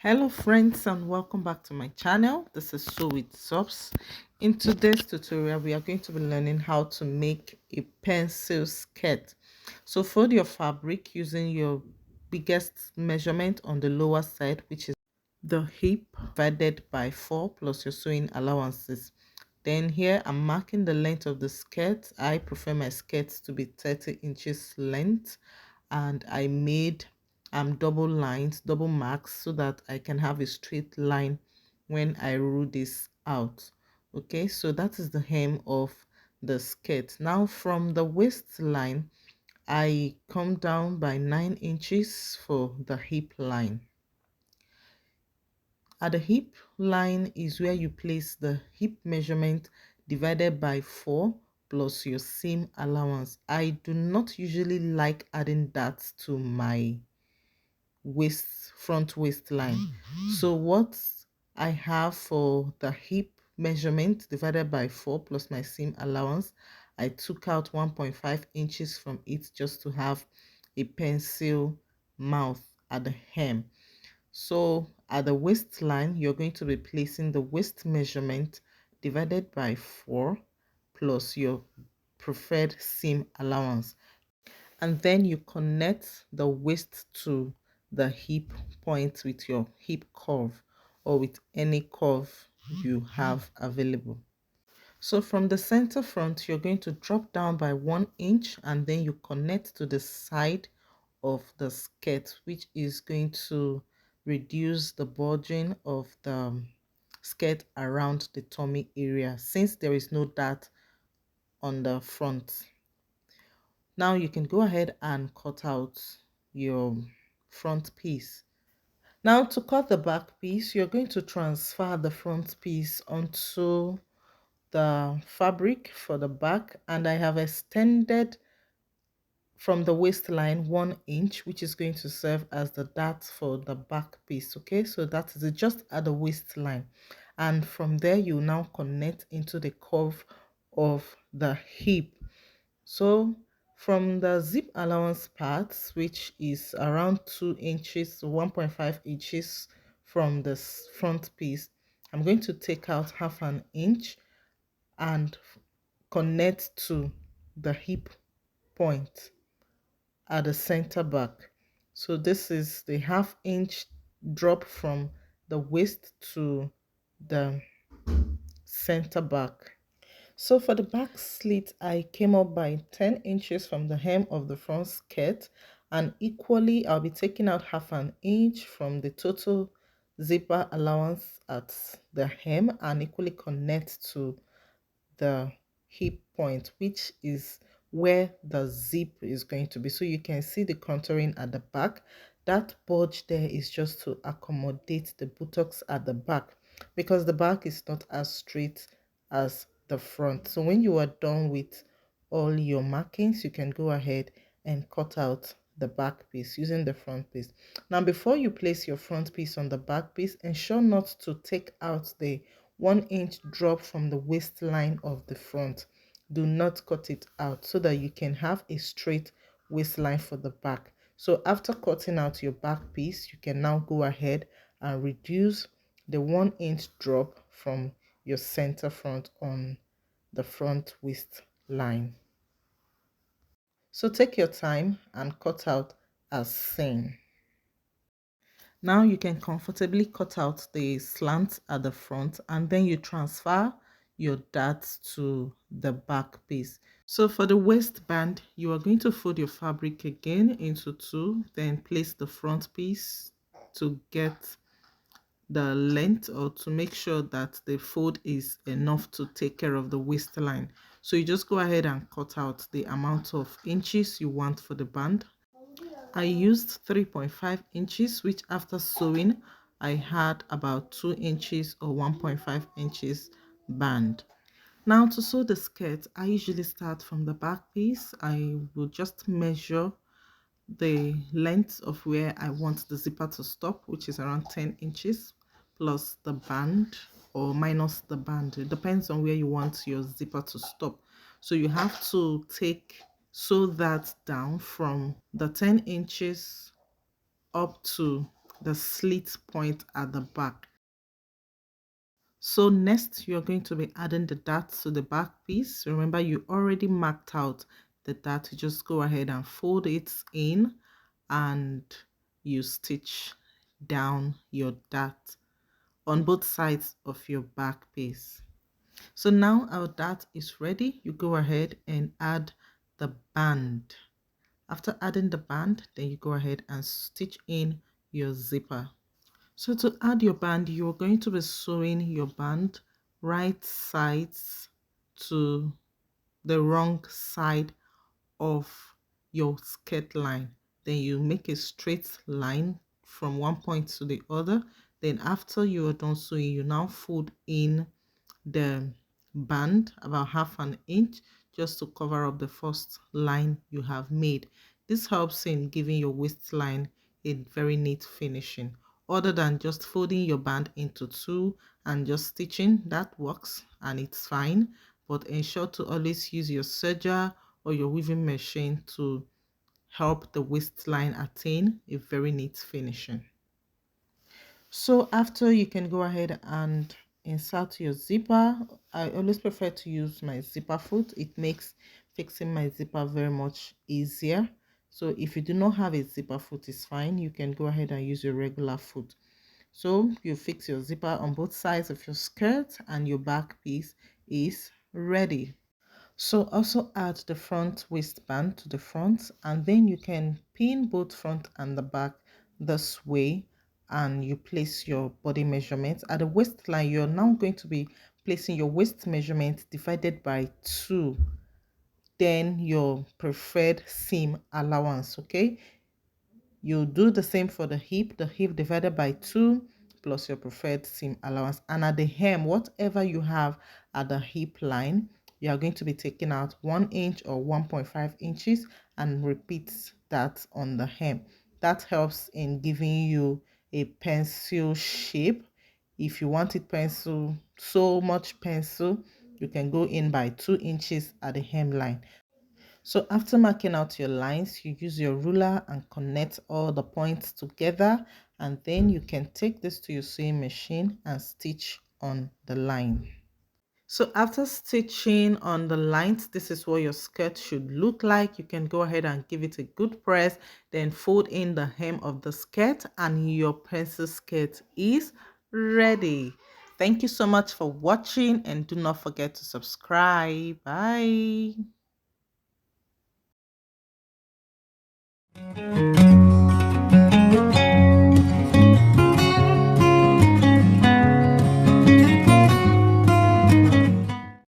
Hello friends and welcome back to my channel. This is Sew with Subs. In today's tutorial we are going to be learning how to make a pencil skirt. So fold your fabric using your biggest measurement on the lower side, which is the hip, divided by 4 plus your sewing allowances. Then here I'm marking the length of the skirt. I prefer my skirts to be 30 inches length, and I made double lines, double marks, so that I can have a straight line when I roll this out. Okay, so that is the hem of the skirt. Now from the waistline I come down by 9 inches for the hip line. At the hip line is where you place the hip measurement divided by 4 plus your seam allowance. I do not usually like adding that to my front waistline. So what I have for the hip measurement divided by 4 plus my seam allowance, I took out 1.5 inches from it just to have a pencil mouth at the hem. So at the waistline, you're going to be placing the waist measurement divided by 4 plus your preferred seam allowance. And then you connect the waist to the hip point with your hip curve or with any curve you have available. So from the center front, you're going to drop down by 1 inch and then you connect to the side of the skirt, which is going to reduce the bulging of the skirt around the tummy area, since there is no dart on the front. Now you can go ahead and cut out your front piece. Now to cut the back piece, you're going to transfer the front piece onto the fabric for the back, and I have extended from the waistline 1 inch, which is going to serve as the dart for the back piece. Okay, so that is it, just at the waistline, and from there you now connect into the curve of the hip. So from the zip allowance part, which is around 2 inches, 1.5 inches from the front piece, I'm going to take out half an inch and connect to the hip point at the center back. So this is the half-inch drop from the waist to the center back. So for the back slit, I came up by 10 inches from the hem of the front skirt, and equally I'll be taking out half an inch from the total zipper allowance at the hem and equally connect to the hip point, which is where the zip is going to be. So you can see the contouring at the back. That bulge there is just to accommodate the buttocks at the back, because the back is not as straight as the front. So when you are done with all your markings, you can go ahead and cut out the back piece using the front piece. Now before you place your front piece on the back piece, ensure not to take out the 1 inch drop from the waistline of the front. Do not cut it out, so that you can have a straight waistline for the back. So after cutting out your back piece, you can now go ahead and reduce the 1 inch drop from your center front on the front waistline. So take your time and cut out as seen. Now you can comfortably cut out the slant at the front, and then you transfer your darts to the back piece. So for the waistband, you are going to fold your fabric again into 2, then place the front piece to get the length, or to make sure that the fold is enough to take care of the waistline. So you just go ahead and cut out the amount of inches you want for the band. I used 3.5 inches, which after sewing I had about 2 inches or 1.5 inches band. Now to sew the skirt, I usually start from the back piece. I will just measure the length of where I want the zipper to stop, which is around 10 inches, plus the band or minus the band. It depends on where you want your zipper to stop. So you have to sew that down from the 10 inches up to the slit point at the back. So next, you're going to be adding the dart to the back piece. Remember, you already marked out the dart. You just go ahead and fold it in and you stitch down your dart on both sides of your back piece. So now our dart is ready. You go ahead and add the band. After adding the band, then you go ahead and stitch in your zipper. So to add your band, you're going to be sewing your band right sides to the wrong side of your skirt line. Then you make a straight line from one point to the other. Then after you are done sewing, you now fold in the band about half an inch just to cover up the first line you have made. This helps in giving your waistline a very neat finishing. Other than just folding your band into two and just stitching, that works and it's fine, but ensure to always use your serger or your weaving machine to help the waistline attain a very neat finishing. So after, you can go ahead and insert your zipper. I always prefer to use my zipper foot. It makes fixing my zipper very much easier. So if you do not have a zipper foot, it's fine. You can go ahead and use your regular foot. So you fix your zipper on both sides of your skirt and your back piece is ready. So also add the front waistband to the front, and then you can pin both front and the back this way, and you place your body measurement. At the waistline, you're now going to be placing your waist measurement divided by 2, then your preferred seam allowance. Okay, you do the same for the hip divided by 2 plus your preferred seam allowance. And at the hem, whatever you have at the hip line, you are going to be taking out 1 inch or 1.5 inches and repeat that on the hem. That helps in giving you a pencil shape. If you want it pencil, so much pencil, you can go in by 2 inches at the hem line. So after marking out your lines, you use your ruler and connect all the points together, and then you can take this to your sewing machine and stitch on the line. So after stitching on the lines, this is what your skirt should look like. You can go ahead and give it a good press, then fold in the hem of the skirt, and your pencil skirt is ready. Thank you so much for watching, and do not forget to subscribe. Bye.